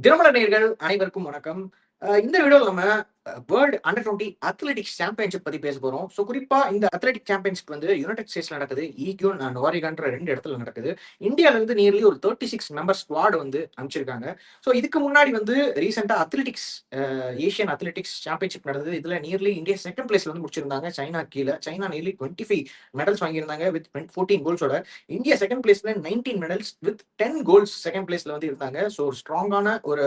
தினமலர் நேயர்கள் அனைவருக்கும் வணக்கம். இந்த வீடியோல நம்ம வேர்ல்டு அண்டர் 20 அத்லெட்டிக்ஸ் சாம்பியன்ஷிப் பத்தி பேச போறோம். ஸோ குறிப்பா இந்த அத்லெட்டிக் சாம்பியன்ஷிப் வந்து யுனைடெட் ஸ்டேட்ஸ்ல நடக்குது. ஈக்யூன் அண்ட் ஒரிகான்ற 2 இடத்துல நடக்குது. இந்தியால இருந்து நியர்லி ஒரு 36 மெம்பர் ஸ்குவாட் வந்து அனுப்பிச்சிருக்காங்க. ஸோ இதுக்கு முன்னாடி வந்து ரீசெண்டா அத்லெட்டிக்ஸ் ஏசியன் அத்லெட்டிக்ஸ் சாம்பியன்ஷிப் நடந்தது. இதுல நியர்லி இந்தியா செகண்ட் பிளேஸ்ல வந்து முடிச்சிருந்தாங்க. சைனா கீழ. சைனா நியர்லி 25 மெடல்ஸ் வாங்கியிருந்தாங்க வித் 14 கோல்ஸோட. இந்தியா செகண்ட் பிளேஸ்ல 19 மெடல்ஸ் வித் 10 கோல்ஸ் செகண்ட் பிளேஸ்ல வந்து இருந்தாங்க. ஸோ ஒரு ஸ்ட்ராங்கான ஒரு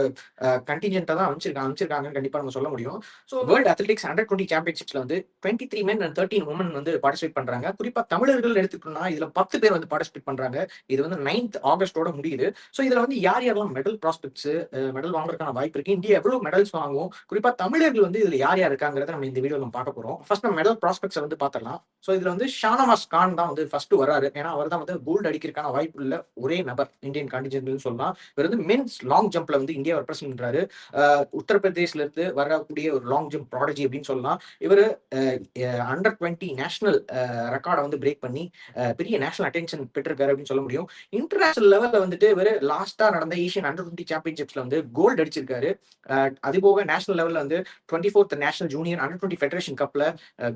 கண்டிஜென்ட்டா தான் அனுப்பிச்சிருக்காங்கன்னு கண்டிப்பா நம்ம சொல்ல முடியும். ஸோ வேர்ல்டு அத்லெட்டிக்ஸ் அண்டர் 20 சாம்பியன்ஷிப்ஸ்ல வந்து 23 மென் அண்ட் 13 உமன் வந்து பார்ட்டிசிபேட் பண்றாங்க. குறிப்பா தமிழர்கள் எடுத்துக்கிட்டோம்னா இதுல 10 பேர் வந்து பார்ட்டிசிபேட் பண்றாங்க. இது வந்து 9th ஆகஸ்டோட முடியுது. ஸோ இதுல வந்து யார் யாரெல்லாம் மெடல் ப்ராஸ்பெக்ட்ஸ் மெடல் வாங்குறதுக்கான வாய்ப்பு இருக்கு, இந்தியா எவ்வளவு மெடல்ஸ் வாங்குவோம், குறிப்பா தமிழர்கள் வந்து இதுல யார் யார் இருக்காங்கிறத நம்ம இந்த வீடியோ நம்ம பார்க்க போறோம். ஃபர்ஸ்ட் நம்ம மெடல் ப்ராஸ்பெக்ட்ஸ் வந்து பார்த்தரலாம். ஸோ இதுல வந்து ஷானவாஸ் கான் தான் வந்து ஃபர்ஸ்ட் வராரு. ஏன்னா அவர் தான் வந்து கோல்டு அடிக்கிறதுக்கான வாய்ப்பு உள்ள ஒரே நபர் இந்தியன் கான்டிஜென்ட்னு சொல்லலாம். இவர் வந்து மென்ஸ் லாங் ஜம்ப்ல வந்து இந்தியா ரெப்ரசென்ட் பண்றாரு. உத்தரப்பிரதேஷ்ல இருந்து வரக்கூடிய ஒரு லாங் ஜம்ப் ப்ராடஜி அப்படின்னு சொல்லலாம். இவர் அண்டர் 20 நேஷனல் ரெக்கார்டை வந்து பிரேக் பண்ணி பெரிய நேஷனல் அட்டென்ஷன் பெற்றிருக்காரு அப்படின்னு சொல்ல முடியும். இன்டர்நேஷனல் லெவல்ல வந்துட்டு இவர் லாஸ்டா நடந்த ஏசியன் அண்டர் 20 சாம்பியன்ஷிப்ஸ்ல வந்து கோல்டு அடிச்சிருக்காரு. அது போக நேஷனல் லெவல்ல வந்து 24th national junior under 20 federation கப்ல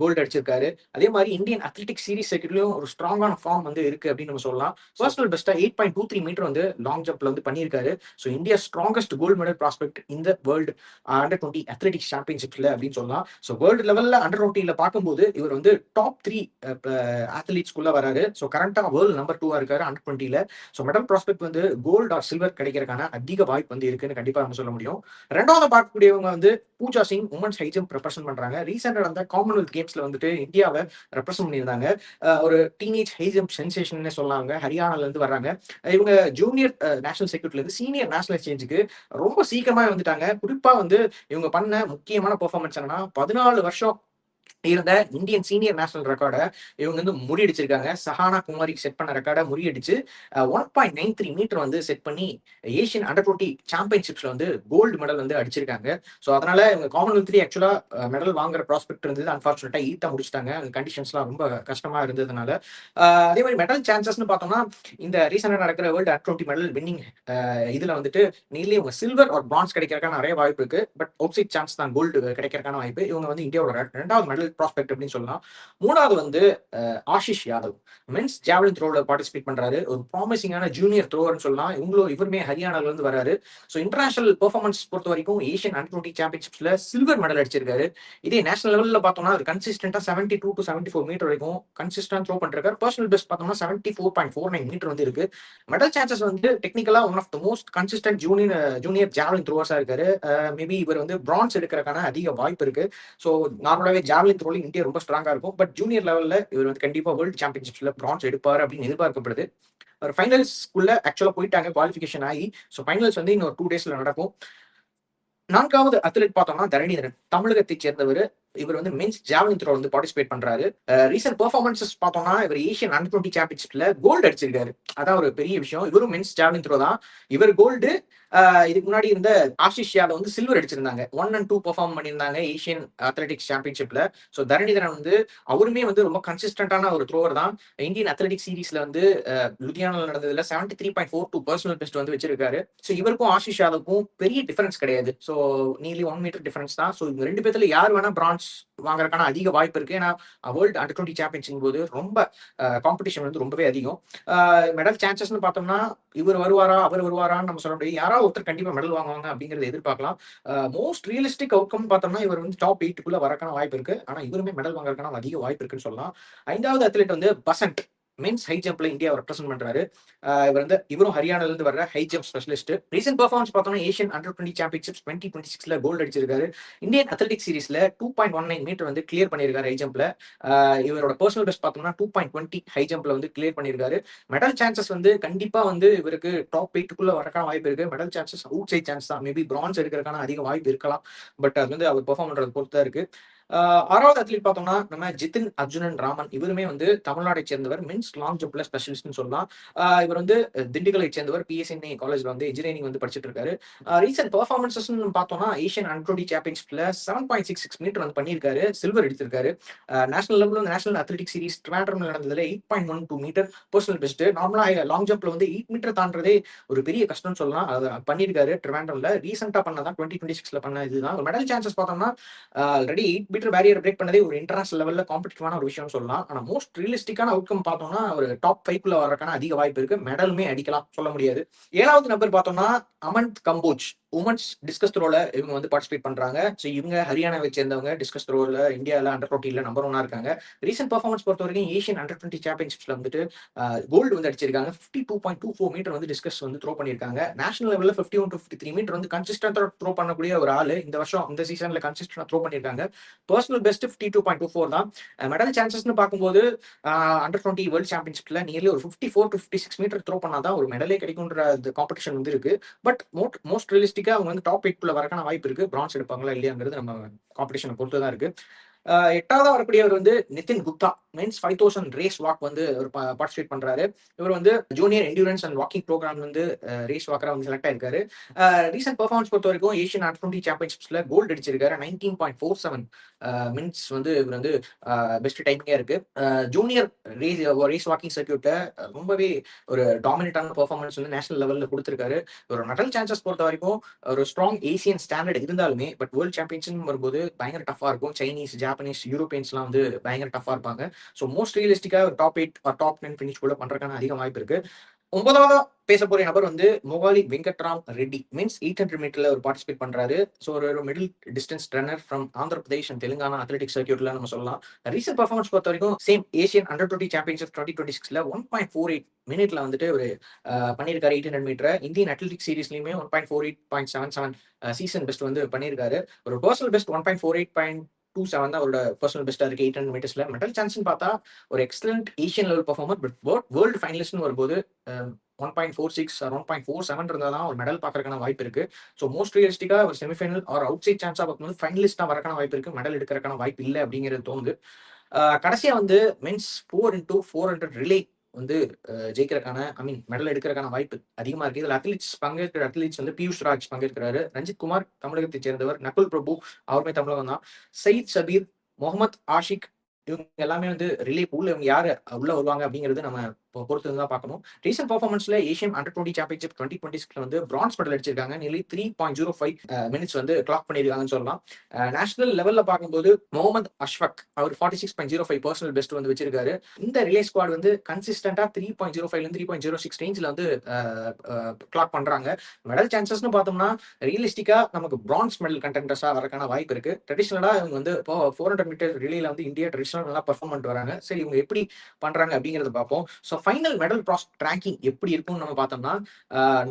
கோல்டு அடிச்சிருக்காரு. அதே மாதிரி இந்தியன் அத்லெட்டிக் சீரிஸ் சர்க்கிட்லயும் ஒரு ஸ்ட்ராங்கான ஃபார்ம் வந்து இருக்கு அப்படின்னு நம்ம சொல்லலாம். பர்சனல் பெஸ்டா 8.23 மீட்டர் வந்து லாங் ஜம்ப்ல வந்து பண்ணியிருக்காரு. So India strongest gold medal prospect இந்த வேர்ல்டு அண்டர் 20 அத்லெட்டிக்ஸ் சாம்பியன்ஷிப்ல அப்படின்னு சொல்லலாம். ஸோ வேர்ல்டு லெவல்ல அண்டர் 20ல பார்க்கும்போது இவர் வந்து டாப் 3 அத்லீட்ஸ்குள்ள வராரு. ஸோ கரண்டா வேர்ல்டு நம்பர் 2 இருக்காரு அண்டர் 20ல. ஸோ மெடல் ப்ராஸ்பெக்ட் வந்து கோல்டு ஆர் சில்வர் கிடைக்கிறதுக்கான அதிக வாய்ப்பு வந்து இருக்குன்னு கண்டிப்பா நம்ம சொல்ல முடியும். ரெண்டாவது பார்க்கக்கூடியவங்க வந்து Pooja Singh women's high jump represent பண்றாங்க. ரீசெண்டா நடந்த காமன்வெல்த் கேம்ஸ்ல வந்துட்டு இந்தியாவை ரெப்ரசென்ட் பண்ணியிருந்தாங்க. ஒரு டீனேஜ் ஹை ஜம்ப் சென்சேஷன் சொல்லலாங்க. ஹரியானால இருந்து வர்றாங்க. இவங்க ஜூனியர் நேஷனல் சர்க்யூட்ல இருந்து சீனியர் நேஷனல் எக்ஸ்சேஞ்சுக்கு ரொம்ப சீக்கிரமா வந்துட்டாங்க. குறிப்பா வந்து இவங்க பண்ண முக்கியமான பெர்ஃபார்மன்ஸ் என்னன்னா 14 வருஷம் இருந்த இந்தியன் சீனியர் நேஷனல் ரெக்கார்டை இவங்க வந்து முறியடிச்சிருக்காங்க. சஹானா குமாரி செட் பண்ண ரெக்கார்டை முறியடிச்சு 1.93 மீட்டர் வந்து செட் பண்ணி ஏசியன் அண்டர் 20 சாம்பியன்ஷிப்ஸ்ல வந்து கோல்டு மெடல் வந்து அடிச்சிருக்காங்க. ஸோ அதனால இவங்க காமன்வெல்த்லேயே ஆக்சுவலா மெடல் வாங்குற ப்ராஸ்பெக்ட் இருந்தது. அன்பார்ச்சுனேட்டா ஈட்டா முடிச்சிட்டாங்க. அந்த கண்டிஷன்ஸ்லாம் ரொம்ப கஷ்டமா இருந்ததுனால. அதே மாதிரி மெடல் சான்சஸ்னு பார்த்தோம்னா இந்த ரீசெண்டா நடக்கிற வேர்ல்டு அண்டர் 20 மெடல் வின்னிங் இதுல வந்துட்டு நீலி இவங்க சில்வர் ஒரு பிரான்ஸ் கிடைக்கிறதுக்கான நிறைய வாய்ப்பு இருக்கு. பட் அவுட் சைட் சான்ஸ் தான் கோல்டு கிடைக்கிறதுக்கான வாய்ப்பு. இவங்க வந்து இந்தியாவோட ரெண்டாவது மெடல் ப்ராஸ்பெக்ட் அப்படின்னு சொல்லலாம். மூணாவது வந்து ஆஷிஷ் யாதவ் மென்ஸ் ஜாவலின் த்ரோல பார்ட்டிசிபேட் பண்றாரு. ஒரு ப்ராமிசிங்கான ஜூனியர் த்ரோவர்னு சொல்லலாம். இவருமே ஹரியானால இருந்து வராரு. ஸோ இன்டர்நேஷனல் பெர்ஃபார்மன்ஸ் பொறுத்த வரைக்கும் ஏசியன் அண்டர் 20 சாம்பியன்ஷிப்ஸ்ல சில்வர் மெடல் அடிச்சிருக்காரு. இதே நேஷனல் லெவல்ல பார்த்தோம்னா அது கன்சிஸ்டன்டா 72 to 74 மீட்டர் வரைக்கும் கன்சிஸ்டன்ட் த்ரோ பண்ணிருக்காரு. பர்சனல் பெஸ்ட் பார்த்தோம்னா 74.49 மீட்டர் வந்து இருக்கு. மெடல் சான்சஸ் வந்து டெக்னிக்கலா one of the most consistent junior javelin த்ரோவர்ஸா இருக்காரு. மேபி இவர் வந்து பிரான்ஸ் எடுக்கிறதுக்கான அதிக வாய்ப்பு இருக்கு. ஸோ நார்மலாவே ஜாவலின் த்ரோலிங் இந்தியா ரொம்ப ஸ்ட்ராங்கா இருக்கும். பட் ஜூனியர் லெவல்ல இவர் வந்து கண்டிப்பா வேர்ல்டு சாம்பியன்ஷிப்ஸ்ல பிரான்ஸ் எடுப்பாரு அப்படின்னு எதிர்பார்க்கப்படுது. ஒரு ஃபைனல்ஸ்க்குள்ள ஆக்சுவலா போயிட்டாங்க, குவாலிஃபிகேஷன் ஆகி. ஸோ ஃபைனல்ஸ் வந்து இன்னொரு 2 டேஸ்ல நடக்கும். நான்காவது அத்லெட் பார்த்தோம்னா தரணிதரன் தமிழகத்தை சேர்ந்தவர். இவர் வந்து மென்ஸ் ஜாவலின் த்ரோ வந்து பார்ட்டிசிபேட் பண்றாரு. ரீசென்ட் பெர்ஃபார்மன்சஸ் பார்த்தோம்னா இவர் ஏசியன் அண்டர் 20 சாம்பியன்ஷிப்ல கோல்டு அடிச்சிருக்காரு. அதான் ஒரு பெரிய விஷயம். இவரும் மென்ஸ் ஜாவலின் த்ரோ தான். இவர் கோல்டு. இதுக்கு முன்னாடி இருந்த ஆஷிஷ் யாதவ் வந்து சில்வர் அடிச்சிருந்தாங்க. 1 and 2 பெர்ஃபார்ம் பண்ணியிருந்தாங்க ஏசியன் அத்லெட்டிக்ஸ் சாம்பியன்ஷிப்ல. ஸோ தரணிதரன் வந்து அவருமே வந்து ரொம்ப கன்சிஸ்டன்டான ஒரு த்ரோவர் தான். இந்தியன் அத்லெட்டிக் சீரீஸ்ல வந்து லுதியானால நடந்ததுல 73.42 பர்சனல் பெஸ்ட் வந்து வச்சிருக்காரு. ஸோ இவருக்கும் ஆஷிஷ் யாதவுக்கும் பெரிய டிஃபரன்ஸ் கிடையாது. ஸோ நீலி 1 மீட்டர் டிஃபரன்ஸ் தான். ஸோ இவங்க 2 பேர்த்துல யார் வேணா பிரான்ஸ் வாங்குறதுக்கான அதிக வாய்ப்பு இருக்கு. ஏன்னா வேர்ல்டு அண்டர் 20 சாம்பியன்ஷிப் போது ரொம்ப காம்படிஷன் வந்து ரொம்பவே அதிகம். மெடல் சான்சஸ்னு பார்த்தோம்னா இவர் வருவாரா அவர் வருவாரான்னு நம்ம சொல்ல முடியாது. யாராவது ஒருத்தர் கண்டிப்பா மெடல் வாங்குவாங்க அப்படிங்கறத எதிர்பார்க்கலாம். மோஸ்ட் ரியலிஸ்டிக் அவுட்கம் பார்த்தோம்னா இவர் வந்து டாப் 8க்குள்ள வரக்கான வாய்ப்பு இருக்கு. ஆனா இவருமே மெடல் வாங்குறதுக்கான அதிக வாய்ப்பு இருக்குன்னு சொல்லலாம். 5வது அத்லெட் வந்து பசண்ட் மென்ஸ் ஹை ஜம்ப்ல இந்தியாவை ரெப்ரசென்ட் பண்றாரு. இவரும் ஹரியானால இருந்து வர்ற high jump specialist. Recent performance பார்த்தோம்னா ஏசியன் அண்டர் 20 சாம்பியன்ஷிப்ஸ் 2026ல கோல்டு அடிச்சிருக்காரு. இந்தியன் அத்லெட்டிக் சீரீஸ்ல 2.19 மீட்டர் வந்து கிளியர் பண்ணியிருக்காரு ஹை ஜம்ப்ல. இவரோட பர்சனல் பெஸ்ட் பார்த்தோம்னா 2.20 ஹை ஜம்ப்ல வந்து கிளியர் பண்ணியிருக்காரு. மெடல் சான்சஸ் வந்து கண்டிப்பா வந்து இவருக்கு டாப் 8க்குள்ள வரக்கான வாய்ப்பு இருக்கு. Medal chances outside chance தான். மேபி பிரான்ஸ் எடுக்கிறதுக்கான அதிக வாய்ப்பு இருக்கலாம். பட் அது வந்து அவர் பெர்ஃபார்ம் பண்றது பொறுத்து தான் இருக்கு. ஆறாவது அத்லீட் பார்த்தோம்னா, நம்ம ஜிதின் அர்ஜுனன் ராமன். இவருமே வந்து தமிழ்நாடைச் சேர்ந்தவர். மென்ஸ் லாங் ஜம்ப்ல ஸ்பெஷலிஸ்ட்ன்னு சொல்லலாம். இவர் வந்து திண்டுக்கலைச் சேர்ந்தவர். பிஎஸ்என்ஏ காலேஜ்ல வந்து இன்ஜினியரிங் வந்து படிச்சுட்டு இருக்காரு. ரீசென்ட் பெர்ஃபார்மன்ஸஸ்ன்னு பார்த்தோம்னா, ஏசியன் அண்டர் 20 சாம்பியன்ஷிப்ல 7.66 மீட்டர் வந்து பண்ணியிருக்காரு. சில்வர் எடுத்திருக்காரு. நேஷனல் லெவல்ல வந்து நேஷனல் அத்லெட்டிக் சீரிஸ் ட்ரிவாண்ட்ரம்ல நடந்ததுல 8.12 மீட்டர் பெர்சனல் பெஸ்ட். நார்மலா லாங் ஜம்ப்ல வந்து 8 மீட்டர் தாண்டுறதே ஒரு பெரிய கஷ்டம்னு சொல்லலாம். அத பண்ணியிருக்காரு ட்ரிவாண்ட்ரம்ல. ரீசென்ட்டா பண்ணதான் 2026ல பண்ண இதுதான். மெடல் சான்சஸ் பார்த்தோம்னா, ஆல்ரெடி 8 மீட்டர் பேரியர் பிரேக் பண்ணதே ஒரு இன்டர்நேஷனல் லெவல்ல காம்படிட்டிவான ஒரு விஷயம்னு சொல்லலாம். ஆனா மோஸ்ட் ரியலிஸ்டிக்கான அவுட்கம் பார்த்தோம்னா, ஒரு டாப் 5 குள்ள வர்றதுக்கான அதிக வாய்ப்பு இருக்கு. மெடலுமே அடிக்கலாம், சொல்ல முடியாது. 7வது நபர் பார்த்தோம்னா, அமந்த் கம்போஜ். உமன்ஸ் டிஸ்கஸ் த்ரோல இவங்க வந்து பார்ட்டிசிபேட் பண்றாங்க. ஸோ இவங்க ஹரியானாவை சேர்ந்தவங்க. டிஸ்கஸ் த்ரோல இந்தியால அண்டர் 20ல நம்பர் 1 இருக்காங்க. ரீசென்ட் பெர்ஃபார்மன்ஸ் பொறுத்தவரைக்கும் ஏசியன் அண்டர் 20 சாம்பியன்ஷிப்ஸ்ல வந்துட்டு கோல்டு வந்து அடிச்சிருக்காங்க. 52.24 மீட்டர் வந்து டிஸ்கஸ் வந்து த்ரோ பண்ணியிருக்காங்க. நேஷனல் லெவல்ல 51 to 53 மீட்டர் வந்து கன்சிஸ்டன்டா த்ரோ பண்ணக்கூடிய ஒரு ஆளு. இந்த வருஷம் இந்த சீசன்ல கன்சிஸ்டன்டா த்ரோ பண்ணியிருக்காங்க. பர்சனல் பெஸ்ட் 52.24 தான். மெடல் சான்சஸ்னு பார்க்கும்போது அண்டர் 20 வேர்ல்ட் சாம்பியன்ஷிப்ல நியர்லி ஒரு 54 to 56 மீட்டர் த்ரோ பண்ணாதான் ஒரு மெடலே கிடைக்கும்ன்ற காம்படிஷன் வந்து இருக்கு. பட் மோஸ்ட் ரியலிஸ்டிக்கா அவங்க வந்து டாப் 8 குள்ள வரக்கான வாய்ப்பு இருக்கு. பிரான்ஸ் எடுப்பாங்களா இல்லையாங்கிறது நம்ம காம்படிஷனை பொறுத்து தான் இருக்கு. 8வது வரக்கூடியவர் வந்து Nitin Gupta. Men's 5000 race walk வந்து அவர் பார்ட்டிசிபேட் பண்றாரு. இவர் வந்து junior endurance and walking programme வந்து ரேஸ் வாக்கரா வந்து செலக்ட் ஆயிருக்காரு. ரீசென்ட் பெர்ஃபார்மன்ஸ் பொறுத்த வரைக்கும் ஏசியன் அண்டர் 20 சாம்பியன்ஷிப்ஸ்ல கோல்டு அடிச்சிருக்காரு. 19.47 மினிட்ஸ் வந்து இவர் வந்து பெஸ்ட் டைமிங்கா இருக்கு. ஜூனியர் ரேஸ் வாக்கிங் சர்க்யூட்ல ரொம்பவே ஒரு டாமினேட்டான பெர்ஃபார்மன்ஸ் வந்து நேஷனல் லெவல்ல கொடுத்திருக்காரு. ஒரு மெடல் சான்சஸ் பொறுத்த வரைக்கும் ஒரு ஸ்ட்ராங் ஏசியன் ஸ்டாண்டர்ட் இருந்தாலுமே பட் வேர்ல்ட் சாம்பியன்ஷிப் வரும்போது பயங்கர டஃபா இருக்கும். சைனீஸ், ஜாப்பனீஸ், யூரோப்பியன்ஸ்லாம் வந்து பயங்கர டஃபா இருப்பாங்க. ஸோ மோஸ்ட் ரியலிஸ்டிக்கா டாப் 8 ஆர் டாப் 10 ஃபினிஷ் கூட பண்றதுக்கான அதிக வாய்ப்பு இருக்கு. 9வதா பேச போற நபர் வந்து மொகாலி வெங்கட்ராம் ரெட்டி. மீன்ஸ் 800 மீட்டர்ல ஒரு பார்ட்டிசிபேட் பண்றாரு. ஸோ ஒரு middle distance runner from Andhra Pradesh and Telangana athletic சர்க்யூட்ல நம்ம சொல்லலாம். ரீசென்ட் பெர்ஃபார்மன்ஸ் பொறுத்த வரைக்கும் சேம் ஏசியன் அண்டர் 20 சாம்பியன்ஷிப் 2026ல 1.48 மினிட்ல வந்துட்டு ஒரு பண்ணியிருக்காரு 800 மீட்டர். இந்தியன் அத்லெட்டிக் சீரிஸ்லயுமே 1.48.77 சீசன் பெஸ்ட் வந்து பண்ணியிருக்காரு. ஒரு பர்சனல் பெஸ்ட் 1.48.27 தான் அவரோட பர்சனல் பெஸ்டா இருக்கு 800 மீட்டர்ஸ்ல. மெடல் சான்ஸ்னு பார்த்தா ஒரு excellent Asian level performer. But world ஃபைனலிஸ்ட்னு வரும்போது 1.46 ஆர் 1.47 இருந்தா தான் ஒரு மெடல் பார்க்கறதுக்கான வாய்ப்பு இருக்கு. ஸோ மோஸ்ட் ரியலிஸ்டிக்கா ஒரு செமிஃபைனல் ஆர் அவுட் சைட் சான்ஸா பார்க்கும்போது ஃபைனலிஸ்டா வரக்கான வாய்ப்பு இருக்கு. மெடல் எடுக்கிறதுக்கான வாய்ப்பு இல்லை அப்படிங்கிறது தோணுது. கடைசியா வந்து மென்ஸ் 4x400 ரிலே வந்து ஜெயிக்கிறதுக்கான மெடல் எடுக்கிறதுக்கான வாய்ப்பு அதிகமா இருக்கு. இதுல பங்கேற்கிற அத்லீட்ஸ் வந்து பியூஷ் ராஜ் பங்கேற்கிறாரு. ரஞ்சித் குமார் தமிழகத்தை சேர்ந்தவர். நகுல் பிரபு அவருமே தமிழகம் தான். சயீத் சபீர், முகமது ஆஷிக் இவங்க எல்லாமே வந்து ரிலே பூல்ல இவங்க யாரு உள்ள வருவாங்க அப்படிங்கிறது நம்ம பொறுத்து தான் பார்க்கணும். ரீசென்ட் பெர்ஃபார்மன்ஸ்ல ஏசியன் அண்டர் 20 சாம்பியன்ஷிப் 2026ல வந்து பிரான்ஸ் மெடல் அடிச்சிருக்காங்க. நியர்லி 3.05 மினிட்ஸ் வந்து கிளாக் பண்ணியிருக்காங்கன்னு சொல்லலாம். நேஷனல் லெவல்ல பார்க்கும்போது முகமது அஷ்ஃபக் அவர் 46.05 பர்சனல் பெஸ்ட் வந்து வச்சிருக்காரு. இந்த ரிலே ஸ்குவாட் வந்து கன்சிஸ்டன்டா 3.05 3.06 ரேஞ்சில் வந்து கிளாக் பண்றாங்க. மெடல் சான்சஸ்னு பார்த்தோம்னா ரியலிஸ்டிக்கா நமக்கு பிரான்ஸ் மெடல் கண்டெண்டர்ஸா வரக்கான வாய்ப்பு இருக்கு. ட்ரெடிஷனலா இவங்க வந்து இப்போ 400 மீட்டர் ரிலேல வந்து இந்தியா ட்ரெடிஷனல் நல்லா பெர்ஃபார்ம் பண்ணிட்டு வராங்க. சரி இவங்க எப்படி பண்றாங்க அப்படிங்கறத பார்ப்போம். ஸோ ஃபைனல் மெடல் ரேங்கிங் எப்படி இருக்கும்னு நம்ம பார்த்தோம்னா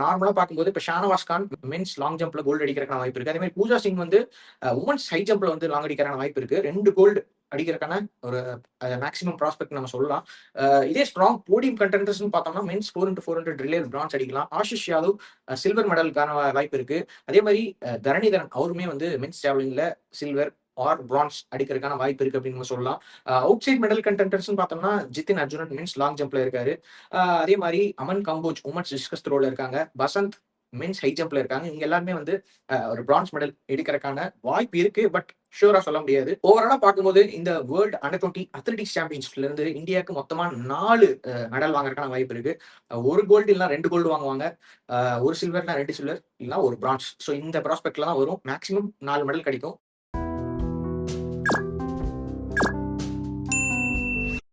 நார்மலா பார்க்கும்போது இப்போ ஷானவாஸ் கான் மென்ஸ் லாங் ஜம்ப்ல கோல்டு அடிக்கிறதுக்கான வாய்ப்பு இருக்கு. அதே மாதிரி பூஜா சிங் வந்து உமன்ஸ் ஹை ஜம்ப்ல வந்து லாங் அடிக்கிறதுக்கான வாய்ப்பு இருக்கு. 2 கோல்டு அடிக்கிறதுக்கான ஒரு மேக்ஸிமம் ப்ராஸ்பெக்ட் நம்ம சொல்லலாம். இதே ஸ்ட்ராங் போடியம் கண்டெண்டர்ஸ் பார்த்தோம்னா மென்ஸ் 4x400 ரிலே பிரான்ஸ் அடிக்கலாம். ஆஷிஷ் யாதவ் சில்வர் மெடலுக்கான வாய்ப்பு இருக்கு. அதே மாதிரி தரணிதரன் அவருமே வந்து மென்ஸ் ஜாவலின்ல சில்வர் ஆர் பிரான்ஸ் அடிக்கிறதுக்கான வாய்ப்பு இருக்கு அப்படின்னு நம்ம சொல்லலாம். அவுட் சைட் மெடல் கண்டெண்டர்ஸ் பார்த்தோம்னா ஜிதின் அர்ஜுனன் மென்ஸ் லாங் ஜம்ப்ல இருக்காரு. அதே மாதிரி அமன் கம்போஜ் உமன்ஸ் டிஸ்கஸ் த்ரோல இருக்காங்க. பசந்த் மென்ஸ் ஹை ஜம்ப்ல இருக்காங்க. இவங்க எல்லாருமே வந்து ஒரு பிரான்ஸ் மெடல் எடுக்கிறதுக்கான வாய்ப்பு இருக்கு. பட் ஷூரா சொல்ல முடியாது. ஓவராலா பார்க்கும்போது இந்த வேர்ல்டு அண்டர் 20 அத்லெட்டிக்ஸ் சாம்பியன்ஷிப்ல இருந்து இந்தியாவுக்கு மொத்தமா 4 மெடல் வாங்குறதுக்கான வாய்ப்பு இருக்கு. ஒரு கோல்டு இல்லைனா 2 கோல்டு வாங்குவாங்க. ஒரு சில்வர்னா 2 சில்வர் இல்லைனா ஒரு பிரான்ஸ். ஸோ இந்த ப்ராஸ்பெக்ட்ல தான் வரும். மேக்ஸிமம் 4 மெடல் கிடைக்கும்.